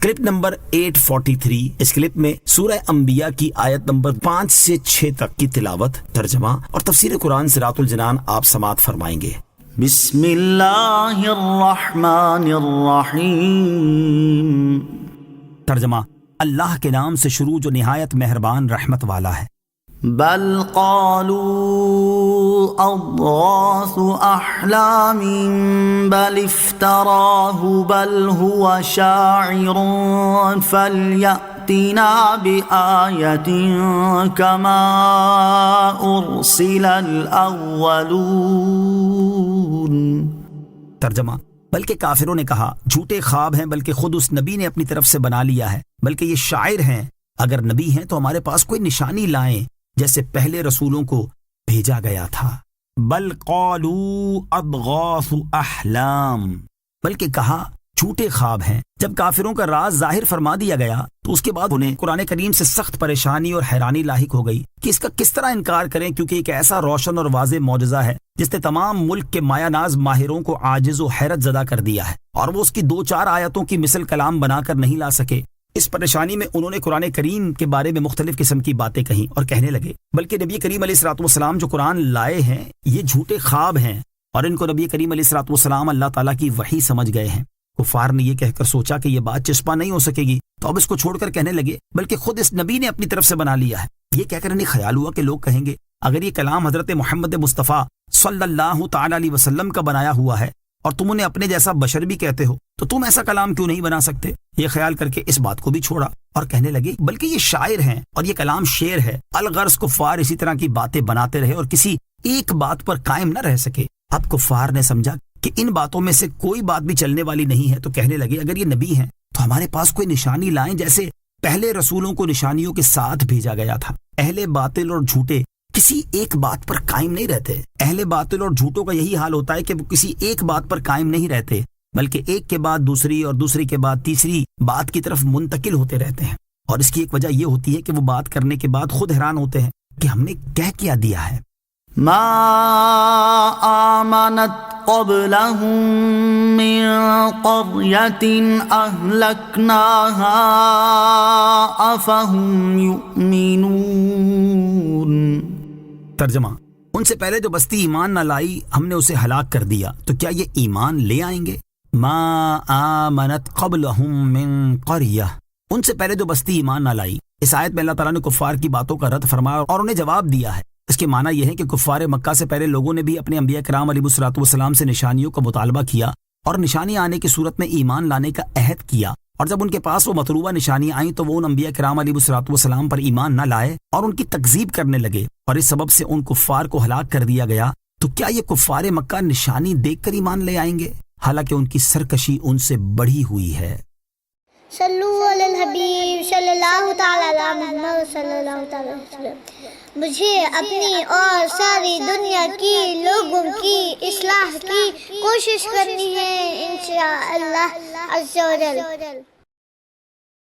Clip number 843۔ اس clip میں سورہ انبیاء کی آیت نمبر 5 سے 6 تک کی تلاوت، ترجمہ اور تفسیر قرآن صراط الجنان آپ سماعت فرمائیں گے۔ بسم اللہ الرحمن الرحیم۔ ترجمہ، اللہ کے نام سے شروع جو نہایت مہربان رحمت والا ہے۔ بل قالوا اضغاث احلام بل افتراہ بل هو شاعر فلیأتنا بآیۃ کما ارسل الاولون۔ ترجمہ، بلکہ کافروں نے کہا جھوٹے خواب ہیں، بلکہ خود اس نبی نے اپنی طرف سے بنا لیا ہے، بلکہ یہ شاعر ہیں، اگر نبی ہیں تو ہمارے پاس کوئی نشانی لائیں جیسے پہلے رسولوں کو بھیجا گیا تھا۔ بل قالوا اضغاث احلام، بلکہ کہا جھوٹے خواب ہیں۔ جب کافروں کا راز ظاہر فرما دیا گیا تو اس کے بعد انہیں قرآن کریم سے سخت پریشانی اور حیرانی لاحق ہو گئی کہ اس کا کس طرح انکار کریں، کیونکہ ایک ایسا روشن اور واضح معجزہ ہے جس نے تمام ملک کے مایہ ناز ماہروں کو عاجز و حیرت زدہ کر دیا ہے، اور وہ اس کی 2-4 آیتوں کی مثل کلام بنا کر نہیں لا سکے۔ اس پریشانی میں انہوں نے قرآن کریم کے بارے میں مختلف قسم کی باتیں کہیں اور کہنے لگے بلکہ نبی کریم علیہ الصلوۃ والسلام جو قرآن لائے ہیں یہ جھوٹے خواب ہیں، اور ان کو نبی کریم علیہ الصلوۃ والسلام اللہ تعالیٰ کی وحی سمجھ گئے ہیں۔ کفار نے یہ کہہ کر سوچا کہ یہ بات چسپاں نہیں ہو سکے گی، تو اب اس کو چھوڑ کر کہنے لگے بلکہ خود اس نبی نے اپنی طرف سے بنا لیا ہے۔ یہ کہہ کر انہیں خیال ہوا کہ لوگ کہیں گے اگر یہ کلام حضرت محمد مصطفیٰ صلی اللہ تعالی علیہ وسلم کا بنایا ہوا ہے اور تم انہیں اپنے جیسا بشر بھی کہتے ہو تو تم ایسا کلام کیوں نہیں بنا سکتے؟ یہ خیال کر کے اس بات کو بھی چھوڑا اور کہنے لگے بلکہ یہ شاعر ہیں اور یہ کلام شعر ہے۔ الغرض کفار اسی طرح کی باتیں بناتے رہے اور کسی ایک بات پر قائم نہ رہ سکے۔ اب کفار نے سمجھا کہ ان باتوں میں سے کوئی بات بھی چلنے والی نہیں ہے، تو کہنے لگے اگر یہ نبی ہیں تو ہمارے پاس کوئی نشانی لائیں جیسے پہلے رسولوں کو نشانیوں کے ساتھ بھیجا گیا تھا۔ اہل باطل اور جھوٹے کسی ایک بات پر قائم نہیں رہتے۔ اہل باطل اور جھوٹوں کا یہی حال ہوتا ہے کہ وہ کسی ایک بات پر قائم نہیں رہتے، بلکہ ایک کے بعد دوسری اور دوسری کے بعد تیسری بات کی طرف منتقل ہوتے رہتے ہیں، اور اس کی ایک وجہ یہ ہوتی ہے کہ وہ بات کرنے کے بعد خود حیران ہوتے ہیں کہ ہم نے کیا دیا ہے۔ ما آمنت قبلهم من قرية أهلكناها أفهم يؤمنون۔ ترجمہ، ان سے پہلے جو بستی ایمان نہ لائی ہم نے اسے ہلاک کر دیا، تو کیا یہ ایمان لے آئیں گے؟ ما آمنت قبلهم من قرية، ان سے پہلے جو بستی ایمان نہ لائی۔ اس آیت میں اللہ تعالیٰ نے کفار کی باتوں کا رد فرمایا اور انہیں جواب دیا ہے۔ اس کے معنی یہ ہے کہ کفار مکہ سے پہلے لوگوں نے بھی اپنے انبیاء کرام علیہ الصلوۃ والسلام سے نشانیوں کا مطالبہ کیا اور نشانی آنے کی صورت میں ایمان لانے کا عہد کیا، اور جب ان کے پاس وہ مطلوبہ نشانیاں آئیں تو وہ ان انبیاء کرام علیہ الصلوۃ والسلام پر ایمان نہ لائے اور ان کی تکذیب کرنے لگے، اور اس سبب سے ان کفار کو ہلاک کر دیا گیا۔ تو کیا یہ کفار مکہ نشانی دیکھ کر ایمان لے آئیں گے؟ حالانکہ ان کی سرکشی ان سے بڑھی ہوئی ہے۔ صلو علی الحبیب صلی اللہ تعالی علی محمد صلی اللہ تعالی علیہ وسلم۔ مجھے اپنی اور ساری دنیا کی لوگوں کی اصلاح کی کوشش کرنی ہے انشاءاللہ عز و جل۔